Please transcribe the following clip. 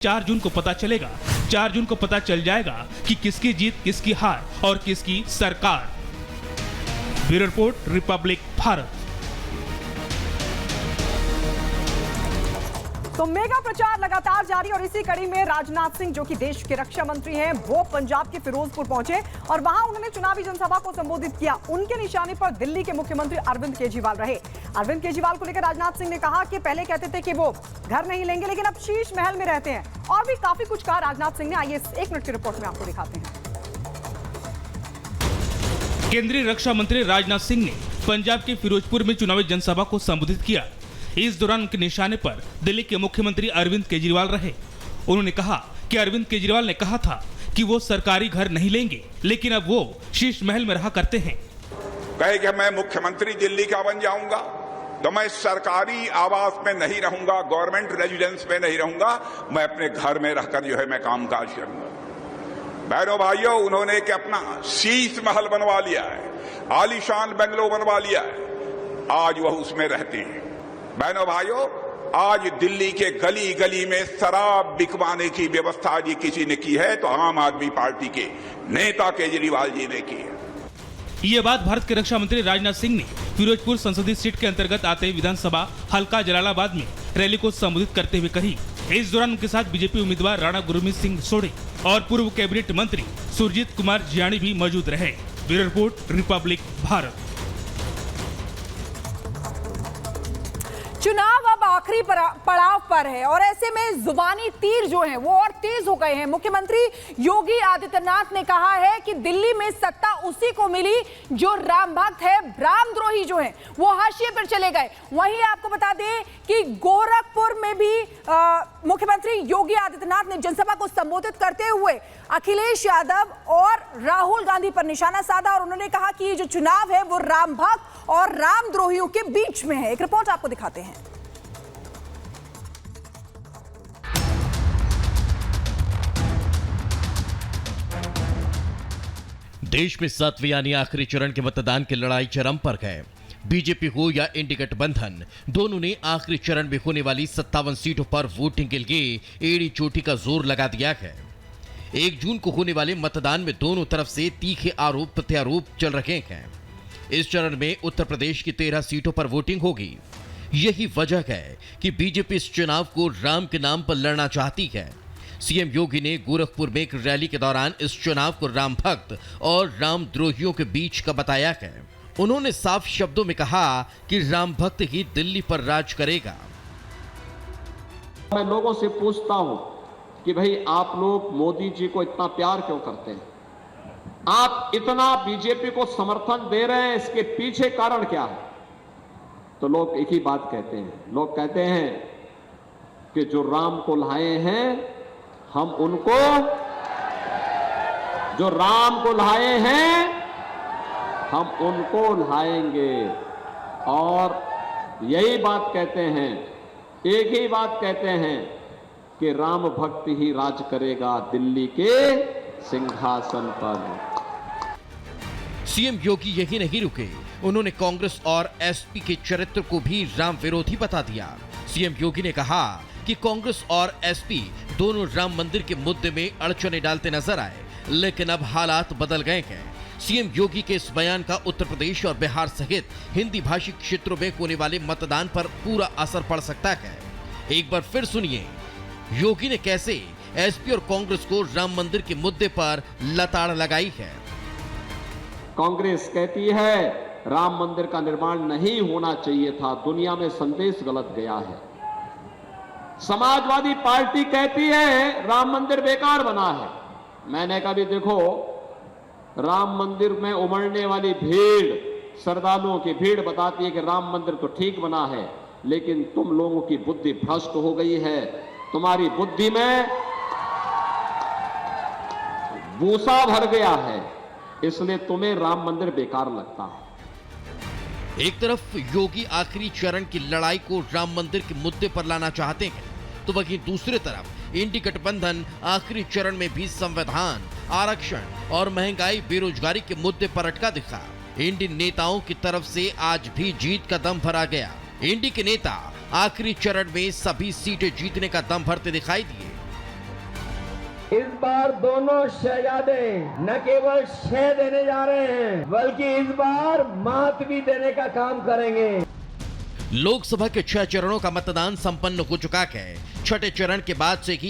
4 जून को पता चलेगा। 4 जून को पता चल जाएगा कि किसकी जीत, किसकी हार और किसकी सरकार। Bureau report, Republic Bharat. तो मेगा प्रचार लगातार जारी और इसी कड़ी में राजनाथ सिंह, जो कि देश के रक्षा मंत्री हैं, वो पंजाब के फिरोजपुर पहुंचे और वहां उन्होंने चुनावी जनसभा को संबोधित किया। उनके निशाने पर दिल्ली के मुख्यमंत्री अरविंद केजरीवाल रहे। अरविंद केजरीवाल को लेकर राजनाथ सिंह ने कहा कि पहले कहते थे कि वो घर नहीं लेंगे, लेकिन अब शीश महल में रहते हैं। और भी काफी कुछ कहा राजनाथ सिंह ने। आइए 1 मिनट की रिपोर्ट में आपको दिखाते हैं। केंद्रीय रक्षा मंत्री राजनाथ सिंह ने पंजाब के फिरोजपुर में चुनावी जनसभा को संबोधित किया। इस दौरान उनके निशाने पर दिल्ली के मुख्यमंत्री अरविंद केजरीवाल रहे। उन्होंने कहा कि अरविंद केजरीवाल ने कहा था कि वो सरकारी घर नहीं लेंगे, लेकिन अब वो शीश महल में रहा करते हैं। कहे कि मैं मुख्यमंत्री दिल्ली का बन जाऊंगा तो मैं सरकारी आवास में नहीं रहूंगा, गवर्नमेंट रेजिडेंस में नहीं रहूंगा, मैं अपने घर में रहकर जो है मैं कामकाज करूंगा। बहनों भाइयों, उन्होंने एक अपना शीश महल बनवा लिया है, आलीशान बंगलो बनवा लिया है, आज वह उसमें रहते हैं। बहनों भाइयों, आज दिल्ली के गली गली में शराब बिकवाने की व्यवस्था जी किसी ने की है तो आम आदमी पार्टी के नेता केजरीवाल जी ने की है। ये बात भारत के रक्षा मंत्री राजनाथ सिंह ने फिरोजपुर संसदीय सीट के अंतर्गत आते विधानसभा हल्का जलालाबाद में रैली को संबोधित करते हुए कही। इस दौरान उनके साथ बीजेपी उम्मीदवार राणा गुरमीत सिंह सोढ़ी और पूर्व कैबिनेट मंत्री सुरजीत कुमार जियाणी भी मौजूद रहे। Bureau report, Republic Bharat. चुनाव अब आखिरी पड़ाव पर है और ऐसे में जुबानी तीर जो हैं वो और तेज हो गए हैं। मुख्यमंत्री योगी आदित्यनाथ ने कहा है कि दिल्ली में सत्ता उसी को मिली जो राम भक्त है, रामद्रोही जो हैं वो हाशिए पर चले गए। वहीं आपको बता दें कि गोरखपुर में भी मुख्यमंत्री योगी आदित्यनाथ ने जनसभा को संबोधित करते हुए अखिलेश यादव और राहुल गांधी पर निशाना साधा और उन्होंने कहा कि ये जो चुनाव है वो राम भक्त और रामद्रोहियों के बीच में है। एक रिपोर्ट आपको दिखाते हैं। देश में 7वें यानी आखिरी चरण के मतदान की लड़ाई चरम पर है। बीजेपी हो या इंडी गठबंधन, दोनों ने आखिरी चरण में होने वाली 57 सीटों पर वोटिंग के लिए एड़ी चोटी का जोर लगा दिया है। 1 जून को होने वाले मतदान में दोनों तरफ से तीखे आरोप प्रत्यारोप चल रहे हैं। इस चरण में उत्तर प्रदेश की 13 सीटों पर वोटिंग होगी। यही वजह है कि बीजेपी इस चुनाव को राम के नाम पर लड़ना चाहती है। सीएम योगी ने गोरखपुर में एक रैली के दौरान इस चुनाव को राम भक्त और रामद्रोहियों के बीच का बताया है। उन्होंने साफ शब्दों में कहा कि राम भक्त ही दिल्ली पर राज करेगा। मैं लोगों से पूछता हूं कि भाई आप लोग मोदी जी को इतना प्यार क्यों करते हैं? आप इतना बीजेपी को समर्थन दे रहे हैं, इसके पीछे कारण क्या है? तो लोग एक ही बात कहते हैं। लोग कहते हैं कि जो राम को लाए हैं हम उनको, जो राम को लाए हैं हम उनको लाएंगे। और यही बात कहते हैं, एक ही बात कहते हैं कि राम भक्त ही राज करेगा दिल्ली के सिंहासन पर। सीएम योगी यही नहीं रुके, उन्होंने कांग्रेस और एसपी के चरित्र को भी राम विरोधी बता दिया। सीएम योगी ने कहा कि कांग्रेस और एसपी दोनों राम मंदिर के मुद्दे में अड़चने डालते नजर आए, लेकिन अब हालात बदल गए हैं। सीएम योगी के इस बयान का उत्तर प्रदेश और बिहार सहित हिंदी भाषी क्षेत्रों में होने वाले मतदान पर पूरा असर पड़ सकता है। एक बार फिर सुनिए योगी ने कैसे एसपी और कांग्रेस को राम मंदिर के मुद्दे पर लताड़ लगाई है। कांग्रेस कहती है राम मंदिर का निर्माण नहीं होना चाहिए था, दुनिया में संदेश गलत गया है। समाजवादी पार्टी कहती है राम मंदिर बेकार बना है। मैंने कहा भी देखो, राम मंदिर में उमड़ने वाली भीड़, श्रद्धालुओं की भीड़ बताती है कि राम मंदिर तो ठीक बना है, लेकिन तुम लोगों की बुद्धि भ्रष्ट हो गई है। तुम्हारी बुद्धि में भूसा भर गया है, इसलिए तुम्हें राम मंदिर बेकार लगता है। एक तरफ योगी आखिरी चरण की लड़ाई को राम मंदिर के मुद्दे पर लाना चाहते हैं, तो वहीं दूसरी तरफ इंडी गठबंधन आखिरी चरण में भी संविधान, आरक्षण और महंगाई, बेरोजगारी के मुद्दे पर अटका दिखा। इंडी नेताओं की तरफ से आज भी जीत का दम भरा गया। इंडी के नेता आखिरी चरण में सभी सीटें जीतने का दम भरते दिखाई दिए। इस बार दोनों शहजादे न केवल शह देने जा रहे हैं बल्कि इस बार मात भी देने का काम करेंगे। लोकसभा के 6 चरणों का मतदान संपन्न हो चुका है। छठे चरण के बाद से ही